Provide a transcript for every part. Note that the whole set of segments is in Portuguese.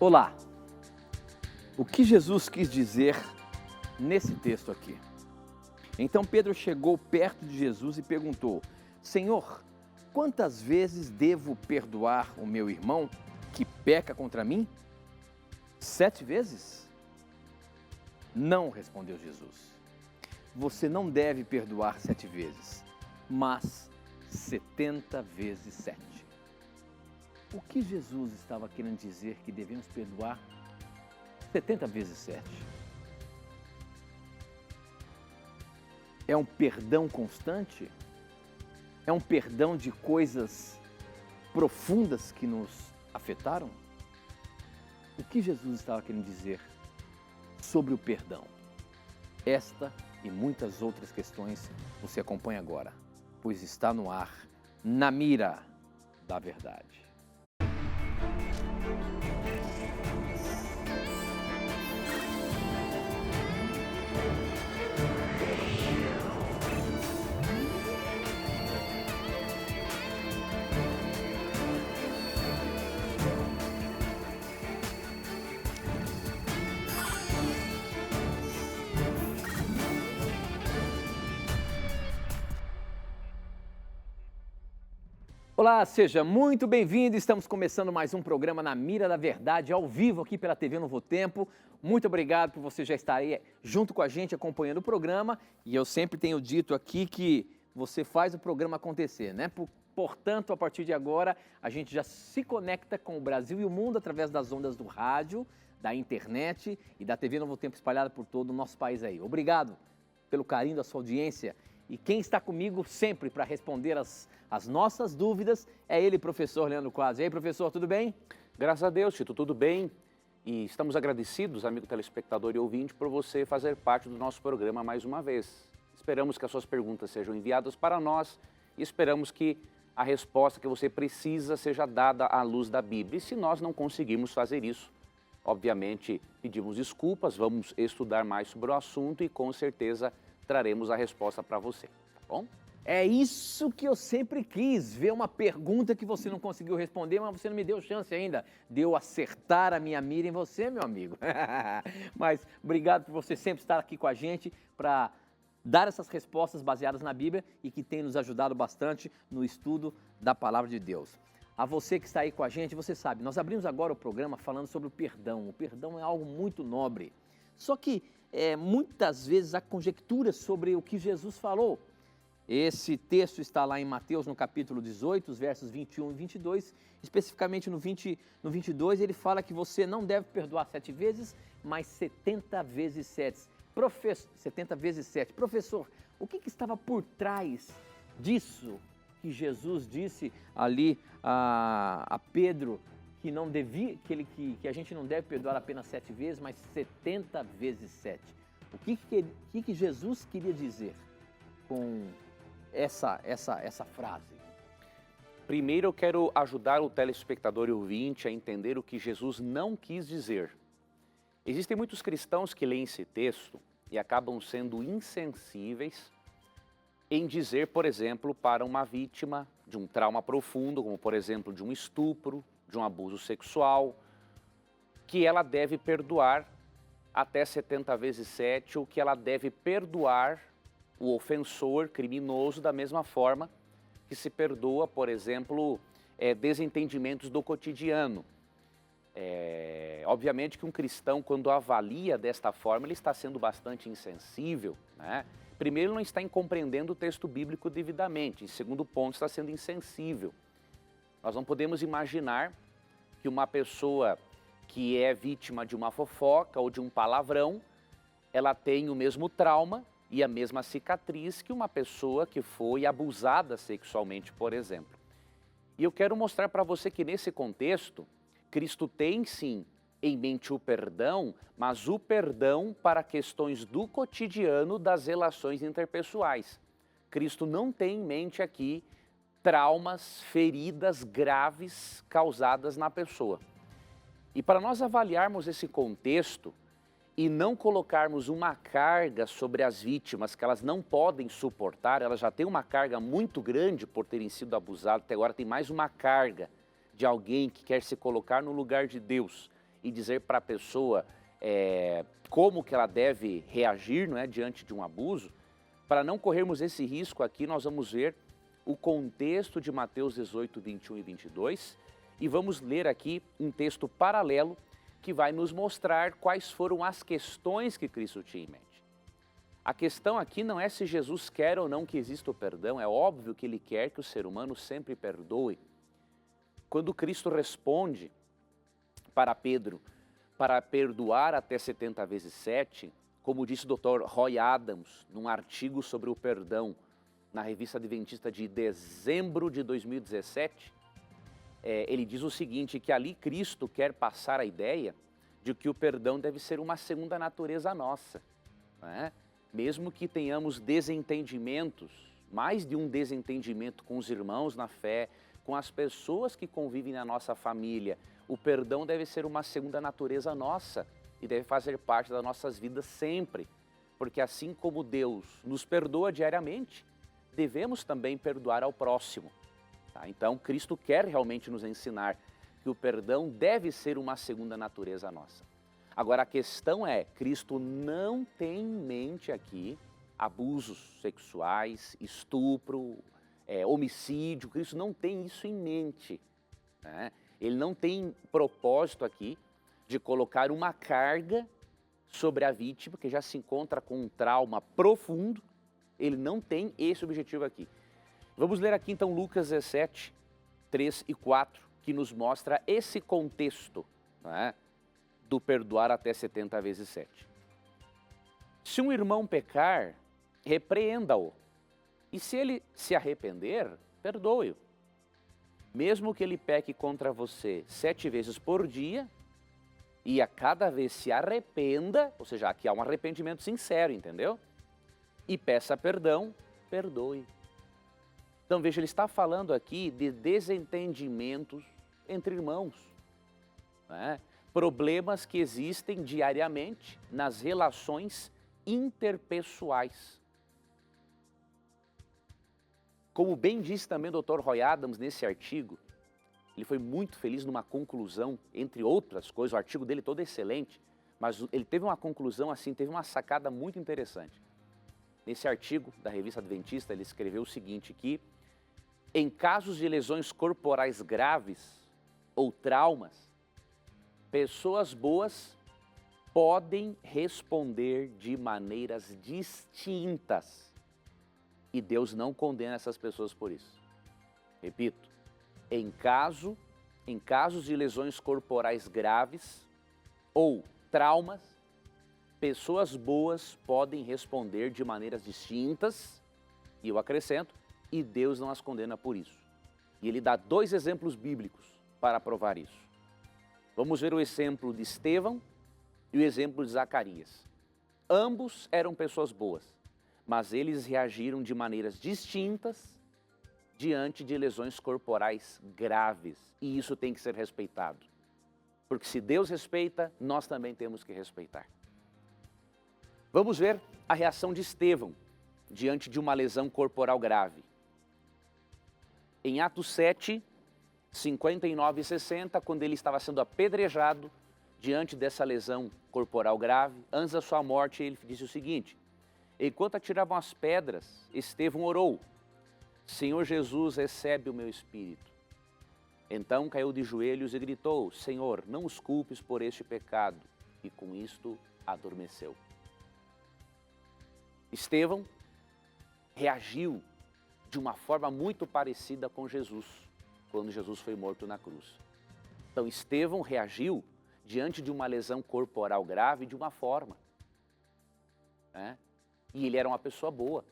Olá! O que Jesus quis dizer nesse texto aqui? Então Pedro chegou perto de Jesus e perguntou: Senhor, quantas vezes devo perdoar o meu irmão que peca contra mim? 7 vezes? Não, respondeu Jesus. Você não deve perdoar 7 vezes, mas 70 vezes 7. O que Jesus estava querendo dizer que devemos perdoar 70 vezes 7? É um perdão constante? É um perdão de coisas profundas que nos afetaram? O que Jesus estava querendo dizer sobre o perdão? Esta e muitas outras questões você acompanha agora, pois está no ar, Na Mira da Verdade. Olá, seja muito bem-vindo. Estamos começando mais um programa Na Mira da Verdade, ao vivo aqui pela TV Novo Tempo. Muito obrigado por você já estar aí junto com a gente acompanhando o programa. E eu sempre tenho dito aqui que você faz o programa acontecer, né? Portanto, a partir de agora, a gente já se conecta com o Brasil e o mundo através das ondas do rádio, da internet e da TV Novo Tempo espalhada por todo o nosso país aí. Obrigado pelo carinho da sua audiência. E quem está comigo sempre para responder as nossas dúvidas é ele, professor Leandro Quadros. E aí, professor, tudo bem? Graças a Deus, Tito, tudo bem? E estamos agradecidos, amigo telespectador e ouvinte, por você fazer parte do nosso programa mais uma vez. Esperamos que as suas perguntas sejam enviadas para nós e esperamos que a resposta que você precisa seja dada à luz da Bíblia. E se nós não conseguirmos fazer isso, obviamente pedimos desculpas, vamos estudar mais sobre o assunto e com certeza traremos a resposta para você, tá bom? É isso que eu sempre quis, ver uma pergunta que você não conseguiu responder, mas você não me deu chance ainda de eu acertar a minha mira em você, meu amigo. Mas obrigado por você sempre estar aqui com a gente para dar essas respostas baseadas na Bíblia e que tem nos ajudado bastante no estudo da Palavra de Deus. A você que está aí com a gente, você sabe, nós abrimos agora o programa falando sobre o perdão. O perdão é algo muito nobre. Só que muitas vezes há conjecturas sobre o que Jesus falou. Esse texto está lá em Mateus, no capítulo 18, os versos 21 e 22. Especificamente no 22, ele fala que você não deve perdoar 7 vezes, mas 70 vezes 7. 70 vezes 7. Professor, o que estava por trás disso que Jesus disse ali a Pedro, que não devia, que a gente não deve perdoar apenas 7 vezes, mas 70 vezes 7. O que Jesus queria dizer com essa frase? Primeiro eu quero ajudar o telespectador e ouvinte a entender o que Jesus não quis dizer. Existem muitos cristãos que leem esse texto e acabam sendo insensíveis em dizer, por exemplo, para uma vítima de um trauma profundo, como por exemplo de um estupro, de um abuso sexual, que ela deve perdoar até 70 vezes 7, ou que ela deve perdoar o ofensor criminoso da mesma forma que se perdoa, por exemplo, desentendimentos do cotidiano. Obviamente que um cristão, quando avalia desta forma, ele está sendo bastante insensível, né? Primeiro, não está compreendendo o texto bíblico devidamente. Em segundo ponto, está sendo insensível. Nós não podemos imaginar que uma pessoa que é vítima de uma fofoca ou de um palavrão, ela tem o mesmo trauma e a mesma cicatriz que uma pessoa que foi abusada sexualmente, por exemplo. E eu quero mostrar para você que nesse contexto, Cristo tem sim em mente o perdão, mas o perdão para questões do cotidiano das relações interpessoais. Cristo não tem em mente aqui traumas, feridas graves causadas na pessoa. E para nós avaliarmos esse contexto e não colocarmos uma carga sobre as vítimas que elas não podem suportar, elas já têm uma carga muito grande por terem sido abusadas, até agora tem mais uma carga de alguém que quer se colocar no lugar de Deus e dizer para a pessoa como que ela deve reagir, não é, diante de um abuso. Para não corrermos esse risco aqui, nós vamos ver o contexto de Mateus 18, 21 e 22 e vamos ler aqui um texto paralelo que vai nos mostrar quais foram as questões que Cristo tinha em mente. A questão aqui não é se Jesus quer ou não que exista o perdão, é óbvio que ele quer que o ser humano sempre perdoe. Quando Cristo responde para Pedro para perdoar até 70 vezes 7, como disse o Dr. Roy Adams, num artigo sobre o perdão, na Revista Adventista de dezembro de 2017, ele diz o seguinte, que ali Cristo quer passar a ideia de que o perdão deve ser uma segunda natureza nossa, né? Mesmo que tenhamos desentendimentos, mais de um desentendimento com os irmãos na fé, com as pessoas que convivem na nossa família, o perdão deve ser uma segunda natureza nossa e deve fazer parte das nossas vidas sempre, porque assim como Deus nos perdoa diariamente, devemos também perdoar ao próximo. Tá? Então, Cristo quer realmente nos ensinar que o perdão deve ser uma segunda natureza nossa. Agora, a questão é, Cristo não tem em mente aqui abusos sexuais, estupro, homicídio, Cristo não tem isso em mente, né? Ele não tem propósito aqui de colocar uma carga sobre a vítima, que já se encontra com um trauma profundo, ele não tem esse objetivo aqui. Vamos ler aqui então Lucas 17, 3 e 4, que nos mostra esse contexto, né, do perdoar até 70 vezes 7. Se um irmão pecar, repreenda-o, e se ele se arrepender, perdoe-o. Mesmo que ele peque contra você 7 vezes por dia, e a cada vez se arrependa, ou seja, aqui há um arrependimento sincero, entendeu? E peça perdão, perdoe. Então veja, ele está falando aqui de desentendimentos entre irmãos, né? Problemas que existem diariamente nas relações interpessoais. Como bem disse também o Dr. Roy Adams nesse artigo, ele foi muito feliz numa conclusão, entre outras coisas, o artigo dele todo é excelente, mas ele teve uma conclusão assim, teve uma sacada muito interessante. Nesse artigo da Revista Adventista, ele escreveu o seguinte, que em casos de lesões corporais graves ou traumas, pessoas boas podem responder de maneiras distintas e Deus não condena essas pessoas por isso. Repito, em casos de lesões corporais graves ou traumas, pessoas boas podem responder de maneiras distintas, e eu acrescento, e Deus não as condena por isso. E ele dá 2 exemplos bíblicos para provar isso. Vamos ver o exemplo de Estevão e o exemplo de Zacarias. Ambos eram pessoas boas, mas eles reagiram de maneiras distintas diante de lesões corporais graves. E isso tem que ser respeitado. Porque se Deus respeita, nós também temos que respeitar. Vamos ver a reação de Estevão diante de uma lesão corporal grave. Em Atos 7, 59 e 60, quando ele estava sendo apedrejado diante dessa lesão corporal grave, antes da sua morte, ele disse o seguinte: enquanto atiravam as pedras, Estevão orou: Senhor Jesus, recebe o meu espírito. Então caiu de joelhos e gritou: Senhor, não os culpes por este pecado. E com isto adormeceu. Estevão reagiu de uma forma muito parecida com Jesus, quando Jesus foi morto na cruz. Então Estevão reagiu diante de uma lesão corporal grave de uma forma, né? E ele era uma pessoa boa.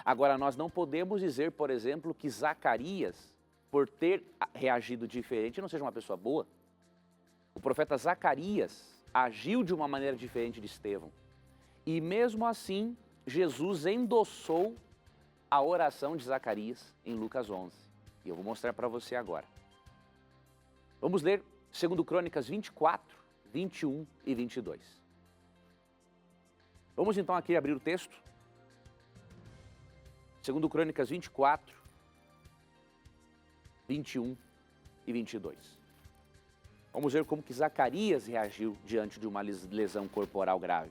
Agora, nós não podemos dizer, por exemplo, que Zacarias, por ter reagido diferente, não seja uma pessoa boa. O profeta Zacarias agiu de uma maneira diferente de Estevão. E mesmo assim, Jesus endossou a oração de Zacarias em Lucas 11. E eu vou mostrar para você agora. Vamos ler 2 Crônicas 24, 21 e 22. Vamos então aqui abrir o texto. 2 Crônicas 24, 21 e 22. Vamos ver como que Zacarias reagiu diante de uma lesão corporal grave.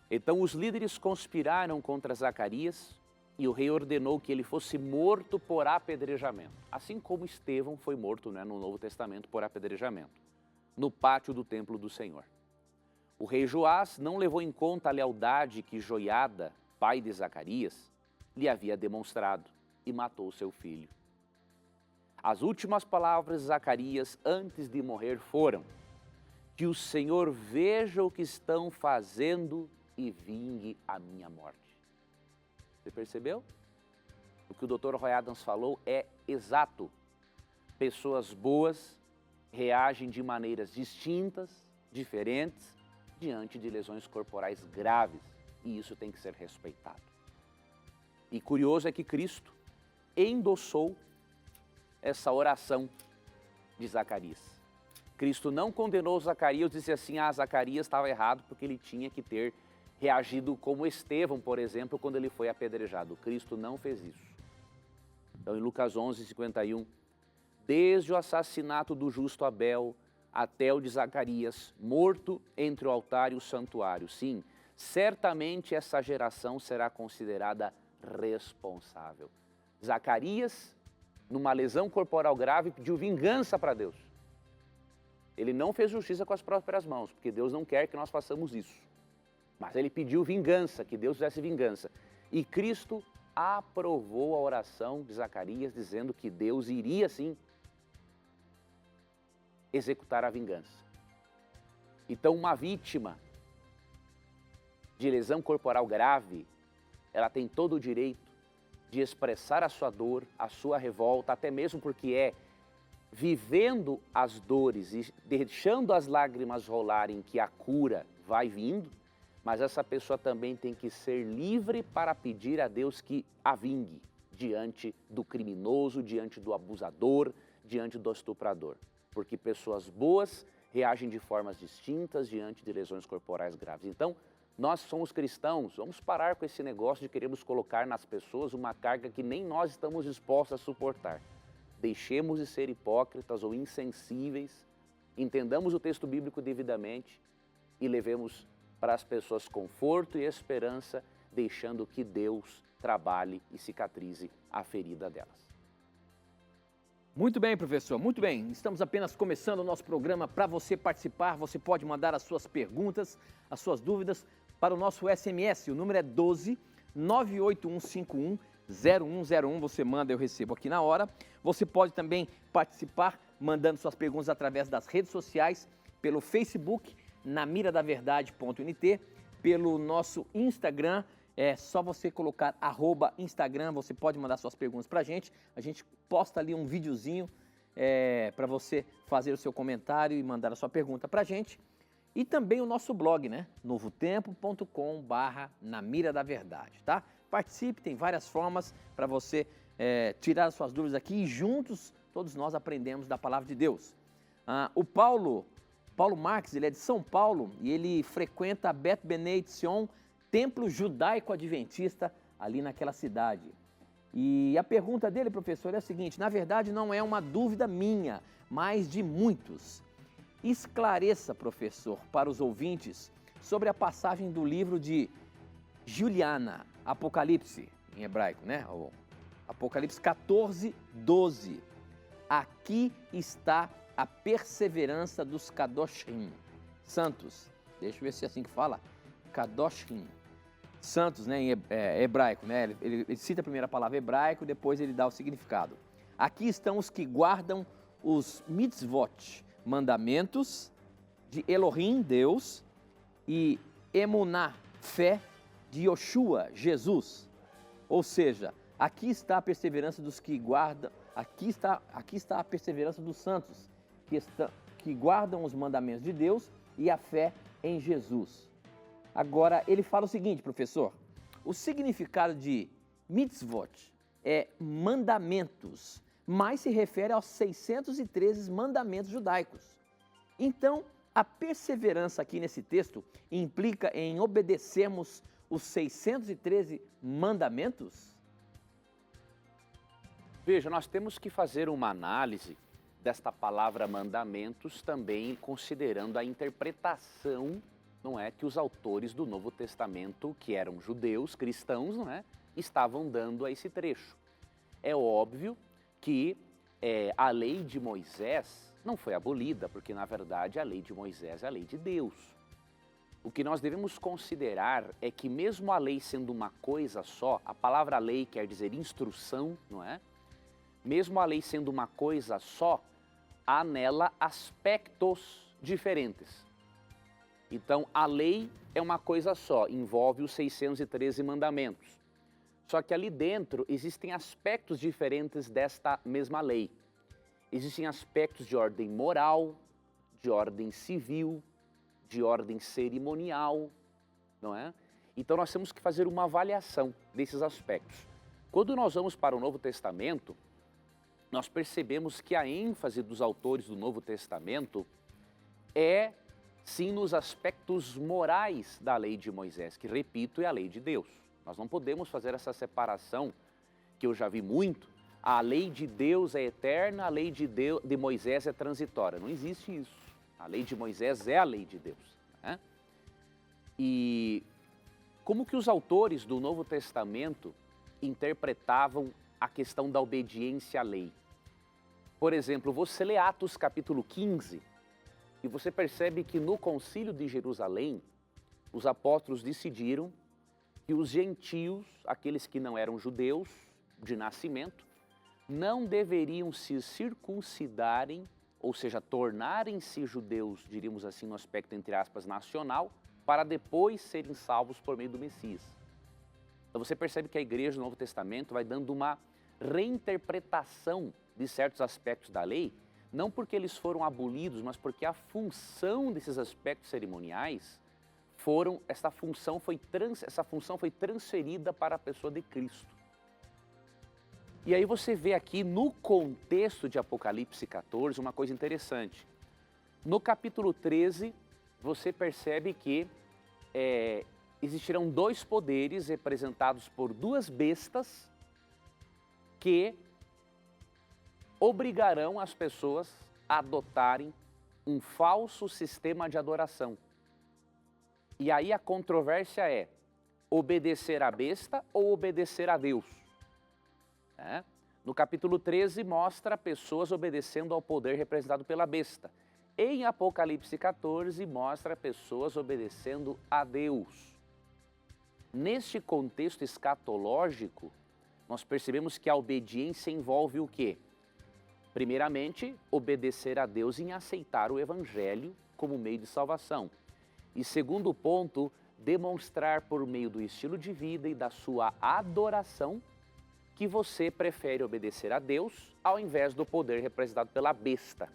Então os líderes conspiraram contra Zacarias e o rei ordenou que ele fosse morto por apedrejamento. Assim como Estevão foi morto, né, no Novo Testamento por apedrejamento, no pátio do templo do Senhor. O rei Joás não levou em conta a lealdade que Joiada, pai de Zacarias, lhe havia demonstrado e matou seu filho. As últimas palavras de Zacarias antes de morrer foram: que o Senhor veja o que estão fazendo e vingue a minha morte. Você percebeu? O que o Dr. Roy Adams falou é exato. Pessoas boas reagem de maneiras distintas, diferentes, diante de lesões corporais graves, e isso tem que ser respeitado. E curioso é que Cristo endossou essa oração de Zacarias. Cristo não condenou Zacarias, disse assim: Zacarias estava errado porque ele tinha que ter reagido como Estevão, por exemplo, quando ele foi apedrejado. Cristo não fez isso. Então, em Lucas 11:51, desde o assassinato do justo Abel até o de Zacarias, morto entre o altar e o santuário, sim, certamente essa geração será considerada responsável. Zacarias, numa lesão corporal grave, pediu vingança para Deus. Ele não fez justiça com as próprias mãos, porque Deus não quer que nós façamos isso. Mas ele pediu vingança, que Deus fizesse vingança. E Cristo aprovou a oração de Zacarias, dizendo que Deus iria, sim, executar a vingança. Então, uma vítima de lesão corporal grave, ela tem todo o direito de expressar a sua dor, a sua revolta, até mesmo porque é vivendo as dores e deixando as lágrimas rolarem que a cura vai vindo, mas essa pessoa também tem que ser livre para pedir a Deus que a vingue diante do criminoso, diante do abusador, diante do estuprador. Porque pessoas boas reagem de formas distintas diante de lesões corporais graves. Então, nós somos cristãos, vamos parar com esse negócio de queremos colocar nas pessoas uma carga que nem nós estamos dispostos a suportar. Deixemos de ser hipócritas ou insensíveis, entendamos o texto bíblico devidamente e levemos para as pessoas conforto e esperança, deixando que Deus trabalhe e cicatrize a ferida delas. Muito bem, professor, muito bem. Estamos apenas começando o nosso programa. Para você participar, você pode mandar as suas perguntas, as suas dúvidas para o nosso SMS. O número é 12 98151 0101. Você manda, eu recebo aqui na hora. Você pode também participar mandando suas perguntas através das redes sociais, pelo Facebook, namiradaverdade.nt, pelo nosso Instagram. É só você colocar @Instagram, você pode mandar suas perguntas para a gente posta ali um videozinho para você fazer o seu comentário e mandar a sua pergunta para a gente. E também o nosso blog, né? novotempo.com/namiradaverdade, tá? Participe, tem várias formas para você tirar as suas dúvidas aqui e juntos todos nós aprendemos da palavra de Deus. O Paulo Marques, ele é de São Paulo e ele frequenta a Bet Benei Tzion, templo judaico-adventista ali naquela cidade. E a pergunta dele, professor, é a seguinte: na verdade não é uma dúvida minha, mas de muitos. Esclareça, professor, para os ouvintes sobre a passagem do livro de Juliana, Apocalipse, em hebraico, né? O Apocalipse 14:12. Aqui está a perseverança dos Kadoshim, santos. Deixa eu ver se é assim que fala. Kadoshim, santos, né, em hebraico, né? Ele cita a primeira palavra hebraico, depois ele dá o significado. Aqui estão os que guardam os mitzvot, mandamentos de Elohim, Deus, e emuná, fé, de Yoshua, Jesus. Ou seja, aqui está a perseverança dos que guardam, aqui está a perseverança dos santos, que guardam os mandamentos de Deus e a fé em Jesus. Agora, ele fala o seguinte, professor: o significado de mitzvot é mandamentos, mas se refere aos 613 mandamentos judaicos. Então, a perseverança aqui nesse texto implica em obedecermos os 613 mandamentos? Veja, nós temos que fazer uma análise desta palavra mandamentos também considerando a interpretação, não é, que os autores do Novo Testamento, que eram judeus, cristãos, não é, estavam dando a esse trecho. É óbvio que a lei de Moisés não foi abolida, porque na verdade a lei de Moisés é a lei de Deus. O que nós devemos considerar é que mesmo a lei sendo uma coisa só, a palavra lei quer dizer instrução, não é? Mesmo a lei sendo uma coisa só, há nela aspectos diferentes. Então, a lei é uma coisa só, envolve os 613 mandamentos. Só que ali dentro existem aspectos diferentes desta mesma lei. Existem aspectos de ordem moral, de ordem civil, de ordem cerimonial, não é? Então nós temos que fazer uma avaliação desses aspectos. Quando nós vamos para o Novo Testamento, nós percebemos que a ênfase dos autores do Novo Testamento é, sim, nos aspectos morais da lei de Moisés, que, repito, é a lei de Deus. Nós não podemos fazer essa separação, que eu já vi muito, a lei de Deus é eterna, a lei de Moisés é transitória. Não existe isso. A lei de Moisés é a lei de Deus, né? E como que os autores do Novo Testamento interpretavam a questão da obediência à lei? Por exemplo, você lê Atos capítulo 15 e você percebe que no Concílio de Jerusalém, os apóstolos decidiram que os gentios, aqueles que não eram judeus de nascimento, não deveriam se circuncidarem, ou seja, tornarem-se judeus, diríamos assim, no aspecto, entre aspas, nacional, para depois serem salvos por meio do Messias. Então você percebe que a igreja do Novo Testamento vai dando uma reinterpretação de certos aspectos da lei, não porque eles foram abolidos, mas porque a função desses aspectos cerimoniais essa função foi transferida para a pessoa de Cristo. E aí você vê aqui no contexto de Apocalipse 14 uma coisa interessante. No capítulo 13, você percebe que existirão dois poderes representados por duas bestas que obrigarão as pessoas a adotarem um falso sistema de adoração. E aí a controvérsia é obedecer à besta ou obedecer a Deus. No capítulo 13 mostra pessoas obedecendo ao poder representado pela besta. Em Apocalipse 14 mostra pessoas obedecendo a Deus. Neste contexto escatológico, nós percebemos que a obediência envolve o quê? Primeiramente, obedecer a Deus em aceitar o Evangelho como meio de salvação. E segundo ponto, demonstrar por meio do estilo de vida e da sua adoração que você prefere obedecer a Deus ao invés do poder representado pela besta.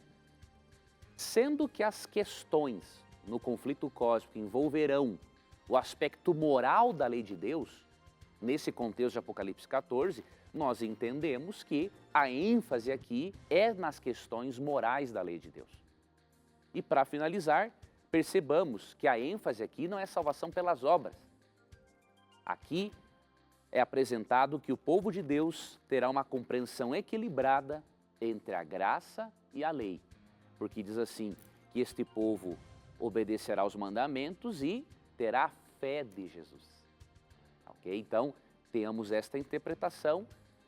Sendo que as questões no conflito cósmico envolverão o aspecto moral da lei de Deus, nesse contexto de Apocalipse 14, nós entendemos que a ênfase aqui é nas questões morais da lei de Deus. E para finalizar, percebamos que a ênfase aqui não é salvação pelas obras. Aqui é apresentado que o povo de Deus terá uma compreensão equilibrada entre a graça e a lei. Porque diz assim, que este povo obedecerá aos mandamentos e terá fé de Jesus. Ok? Então, tenhamos esta interpretação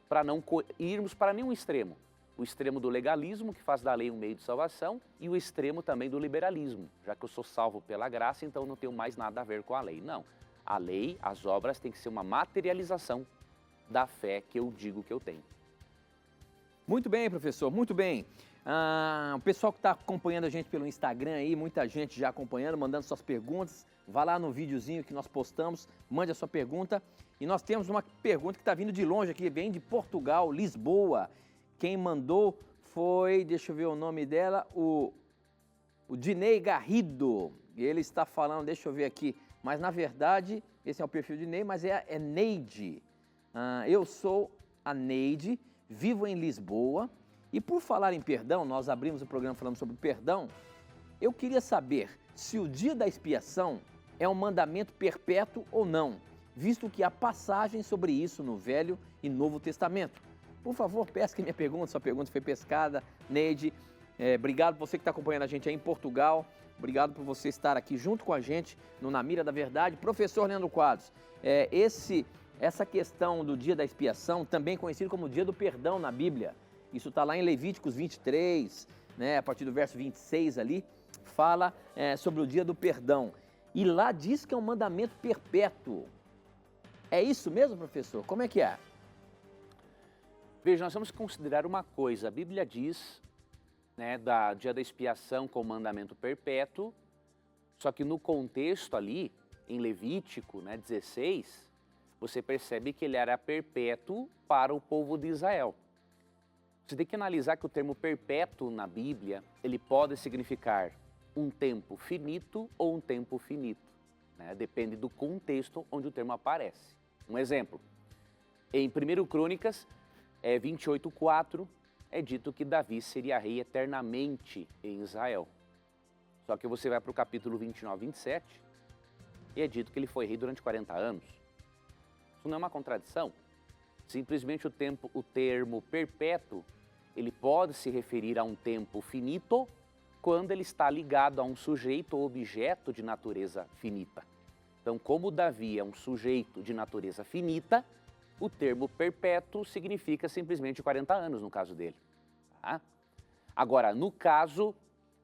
para não irmos para nenhum extremo. O extremo do legalismo, que faz da lei um meio de salvação, e o extremo também do liberalismo. Já que eu sou salvo pela graça, então não tenho mais nada a ver com a lei. Não. A lei, as obras, têm que ser uma materialização da fé que eu digo que eu tenho. Muito bem, professor, muito bem. O pessoal que está acompanhando a gente pelo Instagram aí, muita gente já acompanhando, mandando suas perguntas. Vá lá no videozinho que nós postamos, mande a sua pergunta. E nós temos uma pergunta que está vindo de longe aqui, vem de Portugal, Lisboa. Quem mandou foi, deixa eu ver o nome dela, o Dinei Garrido. Ele está falando, deixa eu ver aqui, mas na verdade, esse é o perfil de Ney, mas é Neide. Eu sou a Neide, vivo em Lisboa. E por falar em perdão, nós abrimos o programa falando sobre perdão. Eu queria saber se o dia da expiação é um mandamento perpétuo ou não, visto que há passagens sobre isso no Velho e Novo Testamento. Por favor, pesque minha pergunta, sua pergunta foi pescada, Neide. Obrigado por você que está acompanhando a gente aí em Portugal. Obrigado por você estar aqui junto com a gente no Na Mira da Verdade. Professor Leandro Quadros, essa questão do dia da expiação, também conhecido como dia do perdão na Bíblia, isso está lá em Levíticos 23, né, a partir do verso 26 ali, fala sobre o dia do perdão. E lá diz que é um mandamento perpétuo. É isso mesmo, professor? Como é que é? Veja, nós vamos considerar uma coisa. A Bíblia diz, né, dia da expiação como mandamento perpétuo, só que no contexto ali, em Levítico, né, 16, você percebe que ele era perpétuo para o povo de Israel. Você tem que analisar que o termo perpétuo na Bíblia, ele pode significar um tempo finito ou um tempo finito, né? Depende do contexto onde o termo aparece. Um exemplo, em 1 Crônicas 28:4, é dito que Davi seria rei eternamente em Israel. Só que você vai para o capítulo 29:27 e é dito que ele foi rei durante 40 anos. Isso não é uma contradição. Simplesmente o termo perpétuo, ele pode se referir a um tempo finito quando ele está ligado a um sujeito ou objeto de natureza finita. Então, como Davi é um sujeito de natureza finita, o termo perpétuo significa simplesmente 40 anos no caso dele. Tá? Agora, no caso,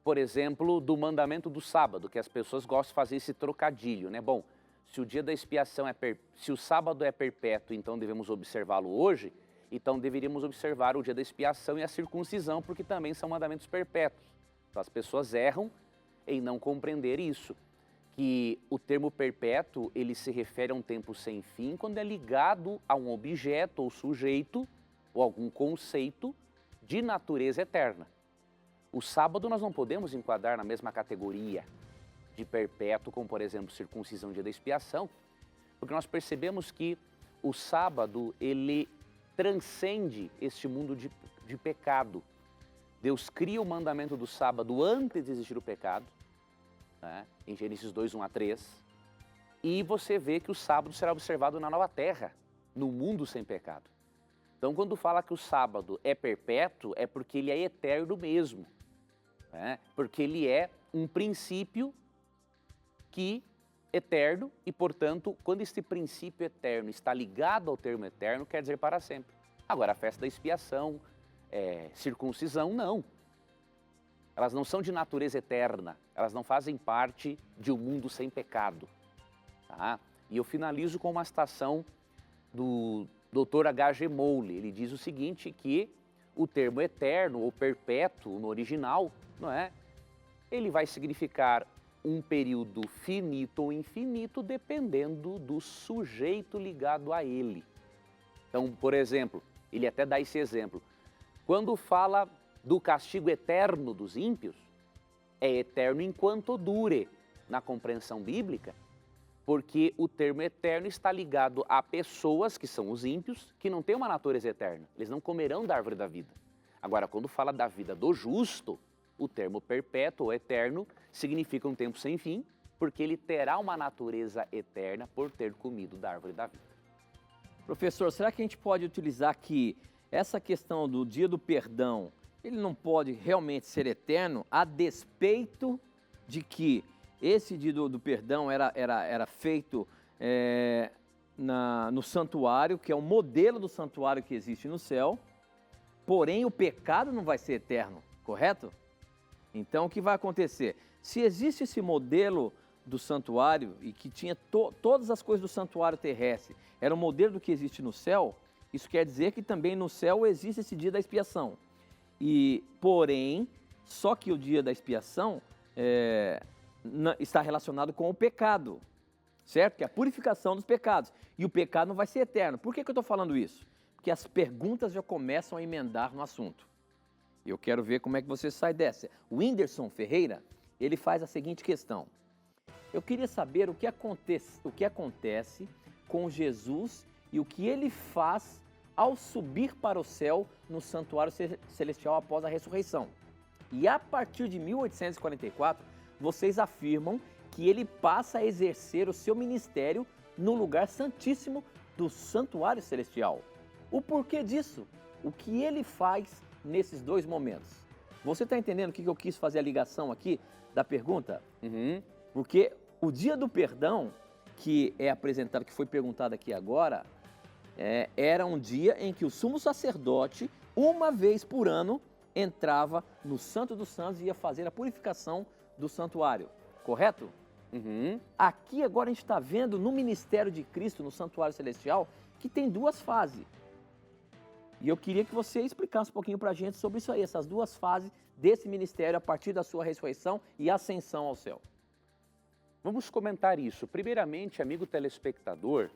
por exemplo, do mandamento do sábado, que as pessoas gostam de fazer esse trocadilho, né? Bom, se o dia da expiação se o sábado é perpétuo, então devemos observá-lo hoje, então deveríamos observar o dia da expiação e a circuncisão, porque também são mandamentos perpétuos. Então, as pessoas erram em não compreender isso, que o termo perpétuo, ele se refere a um tempo sem fim quando é ligado a um objeto ou sujeito ou algum conceito de natureza eterna. O sábado nós não podemos enquadrar na mesma categoria de perpétuo, como por exemplo circuncisão, dia da expiação, porque nós percebemos que o sábado, ele transcende este mundo de pecado. Deus cria o mandamento do sábado antes de existir o pecado, né? Em Gênesis 2:1-3, e você vê que o sábado será observado na nova terra, no mundo sem pecado. Então, quando fala que o sábado é perpétuo, é porque ele é eterno mesmo, né? Porque ele é um princípio eterno e, portanto, quando este princípio eterno está ligado ao termo eterno, quer dizer para sempre. Agora, a festa da expiação, circuncisão, não. Elas não são de natureza eterna, elas não fazem parte de um mundo sem pecado. Tá? E eu finalizo com uma citação do Dr. H.G. Moule. Ele diz o seguinte, que o termo eterno ou perpétuo no original, não é? Ele vai significar um período finito ou infinito, dependendo do sujeito ligado a ele. Então, por exemplo, ele até dá esse exemplo. Quando fala do castigo eterno dos ímpios, é eterno enquanto dure, na compreensão bíblica, porque o termo eterno está ligado a pessoas, que são os ímpios, que não têm uma natureza eterna. Eles não comerão da árvore da vida. Agora, quando fala da vida do justo, o termo perpétuo ou eterno significa um tempo sem fim, porque ele terá uma natureza eterna por ter comido da árvore da vida. Professor, será que a gente pode utilizar que essa questão do dia do perdão, ele não pode realmente ser eterno, a despeito de que esse dia do perdão era feito no santuário, que é o modelo do santuário que existe no céu, porém o pecado não vai ser eterno, correto? Então, o que vai acontecer? Se existe esse modelo do santuário e que tinha todas as coisas do santuário terrestre, era o modelo do que existe no céu, isso quer dizer que também no céu existe esse dia da expiação. Porém, só que o dia da expiação está relacionado com o pecado, certo? Que é a purificação dos pecados. E o pecado não vai ser eterno. Por que eu estou falando isso? Porque as perguntas já começam a emendar no assunto. Eu quero ver como é que você sai dessa. O Whindersson Ferreira, ele faz a seguinte questão. Eu queria saber o que acontece com Jesus e o que ele faz ao subir para o céu no santuário celestial após a ressurreição. E a partir de 1844, vocês afirmam que ele passa a exercer o seu ministério no lugar santíssimo do santuário celestial. O porquê disso? O que ele faz nesses dois momentos? Você está entendendo o que eu quis fazer a ligação aqui da pergunta? Uhum. Porque o dia do perdão, que é apresentado, que foi perguntado aqui agora, era um dia em que o sumo sacerdote, uma vez por ano, entrava no Santo dos Santos e ia fazer a purificação do santuário, correto? Uhum. Aqui agora a gente está vendo no ministério de Cristo, no santuário celestial, que tem duas fases. E eu queria que você explicasse um pouquinho para a gente sobre isso aí, essas duas fases desse ministério a partir da sua ressurreição e ascensão ao céu. Vamos comentar isso. Primeiramente, amigo telespectador,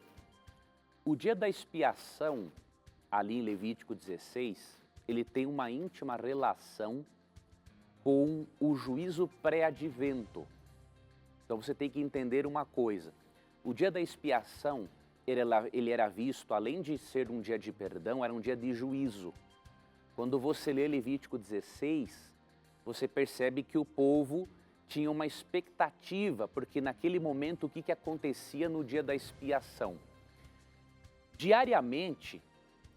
o dia da expiação, ali em Levítico 16, ele tem uma íntima relação com o juízo pré-advento. Então você tem que entender uma coisa. O dia da expiação, ele era visto, além de ser um dia de perdão, era um dia de juízo. Quando você lê Levítico 16, você percebe que o povo tinha uma expectativa, porque naquele momento o que acontecia no dia da expiação? Diariamente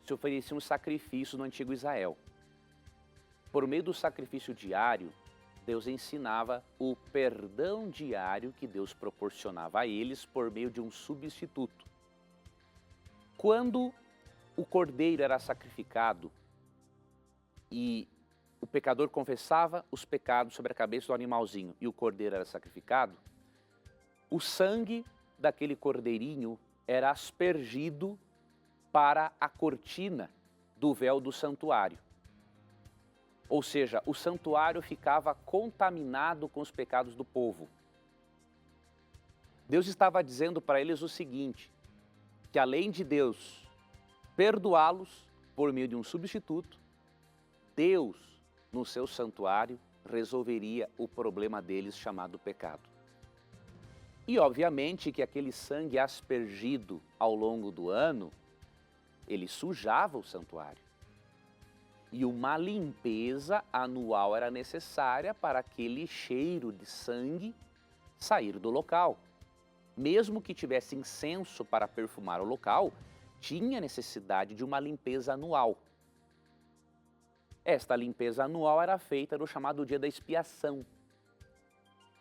se oferecia um sacrifício no antigo Israel. Por meio do sacrifício diário, Deus ensinava o perdão diário que Deus proporcionava a eles por meio de um substituto. Quando o cordeiro era sacrificado e o pecador confessava os pecados sobre a cabeça do animalzinho e o cordeiro era sacrificado, o sangue daquele cordeirinho era aspergido para a cortina do véu do santuário. Ou seja, o santuário ficava contaminado com os pecados do povo. Deus estava dizendo para eles o seguinte, que além de Deus perdoá-los por meio de um substituto, Deus, no seu santuário, resolveria o problema deles chamado pecado. E obviamente que aquele sangue aspergido ao longo do ano, ele sujava o santuário. E uma limpeza anual era necessária para aquele cheiro de sangue sair do local. Mesmo que tivesse incenso para perfumar o local, tinha necessidade de uma limpeza anual. Esta limpeza anual era feita no chamado dia da expiação.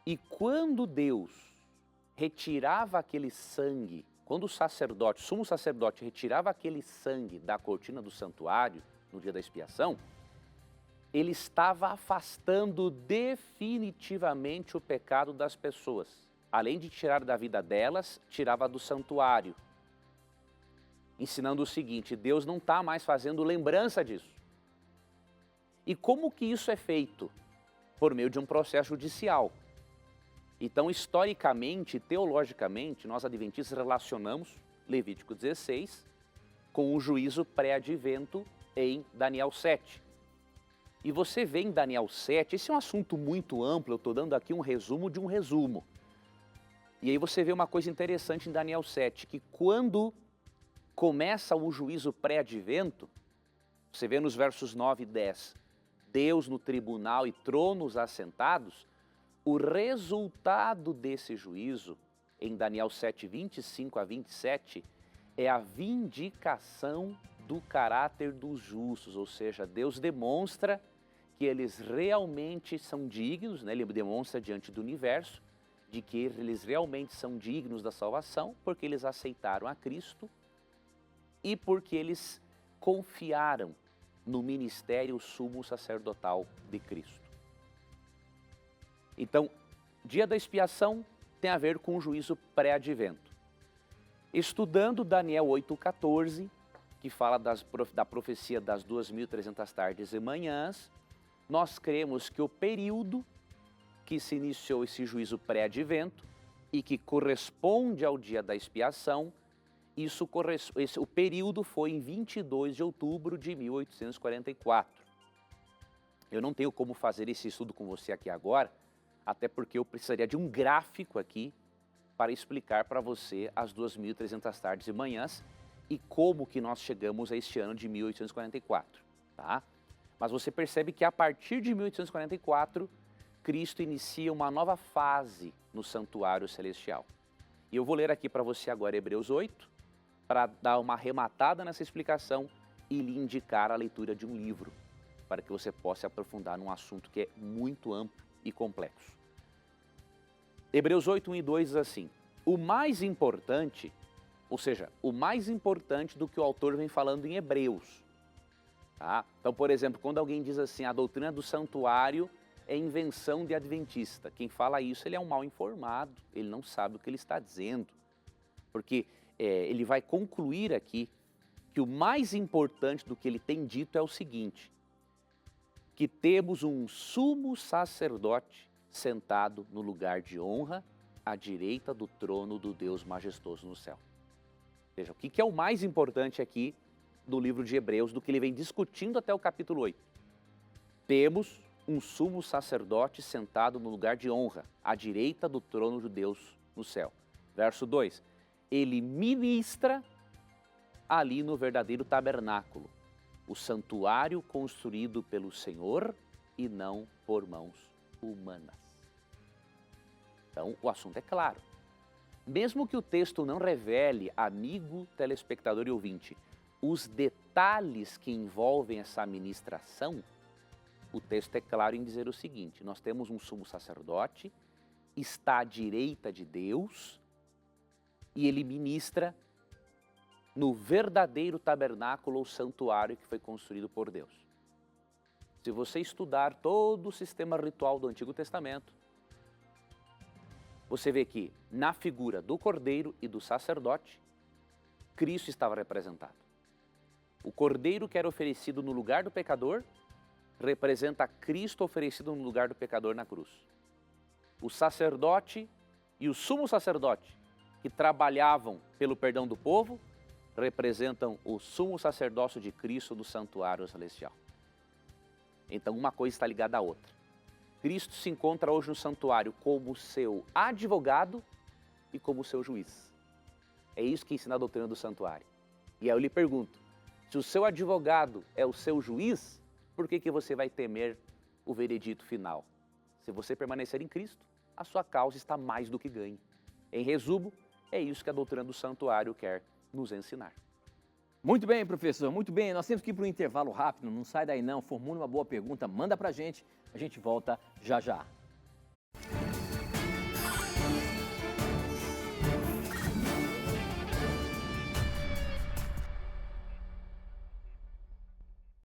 E quando Deus retirava aquele sangue, quando o sacerdote, o sumo sacerdote, retirava aquele sangue da cortina do santuário, no dia da expiação, ele estava afastando definitivamente o pecado das pessoas. Além de tirar da vida delas, tirava do santuário. Ensinando o seguinte, Deus não está mais fazendo lembrança disso. E como que isso é feito? Por meio de um processo judicial. Então, historicamente, teologicamente, nós adventistas relacionamos Levítico 16 com o juízo pré-advento em Daniel 7. E você vê em Daniel 7, esse é um assunto muito amplo, eu estou dando aqui um resumo de um resumo. E aí você vê uma coisa interessante em Daniel 7, que quando começa o juízo pré-advento, você vê nos versos 9 e 10, Deus no tribunal e tronos assentados, o resultado desse juízo, em Daniel 7, 25 a 27, é a vindicação do caráter dos justos, ou seja, Deus demonstra que eles realmente são dignos, né? Ele demonstra diante do universo, de que eles realmente são dignos da salvação, porque eles aceitaram a Cristo e porque eles confiaram no ministério sumo sacerdotal de Cristo. Então, dia da expiação tem a ver com o juízo pré-advento. Estudando Daniel 8,14, que fala da profecia das 2.300 tardes e manhãs, nós cremos que o período que se iniciou esse juízo pré-advento e que corresponde ao dia da expiação, o período foi em 22 de outubro de 1844. Eu não tenho como fazer esse estudo com você aqui agora, até porque eu precisaria de um gráfico aqui para explicar para você as 2.300 tardes e manhãs e como que nós chegamos a este ano de 1844, tá? Mas você percebe que a partir de 1844, Cristo inicia uma nova fase no santuário celestial. E eu vou ler aqui para você agora Hebreus 8, para dar uma arrematada nessa explicação e lhe indicar a leitura de um livro. para que você possa se aprofundar num assunto que é muito amplo e complexo. Hebreus 8, 1 e 2 diz assim: o mais importante, ou seja, o mais importante do que o autor vem falando em Hebreus. Tá? Então, por exemplo, quando alguém diz assim, a doutrina do santuário é invenção de adventista, quem fala isso ele é um mal informado, ele não sabe o que ele está dizendo, porque ele vai concluir aqui que o mais importante do que ele tem dito é o seguinte, que temos um sumo sacerdote sentado no lugar de honra, à direita do trono do Deus majestoso no céu. Veja, o que é o mais importante aqui do livro de Hebreus, do que ele vem discutindo até o capítulo 8? Temos um sumo sacerdote sentado no lugar de honra, à direita do trono de Deus no céu. Verso 2, ele ministra ali no verdadeiro tabernáculo, o santuário construído pelo Senhor e não por mãos humanas. Então, o assunto é claro. Mesmo que o texto não revele, amigo telespectador e ouvinte, os detalhes que envolvem essa ministração, o texto é claro em dizer o seguinte: nós temos um sumo sacerdote, está à direita de Deus e ele ministra no verdadeiro tabernáculo ou santuário que foi construído por Deus. Se você estudar todo o sistema ritual do Antigo Testamento, você vê que na figura do cordeiro e do sacerdote, Cristo estava representado. O cordeiro que era oferecido no lugar do pecador representa Cristo oferecido no lugar do pecador na cruz. O sacerdote e o sumo sacerdote que trabalhavam pelo perdão do povo representam o sumo sacerdócio de Cristo no santuário celestial. Então uma coisa está ligada à outra. Cristo se encontra hoje no santuário como seu advogado e como seu juiz. É isso que ensina a doutrina do santuário. E aí eu lhe pergunto, se o seu advogado é o seu juiz, por que você vai temer o veredito final? Se você permanecer em Cristo, a sua causa está mais do que ganha. Em resumo, é isso que a doutrina do santuário quer nos ensinar. Muito bem, professor, muito bem. Nós temos que ir para um intervalo rápido, não sai daí não. Formule uma boa pergunta, manda para a gente volta já já.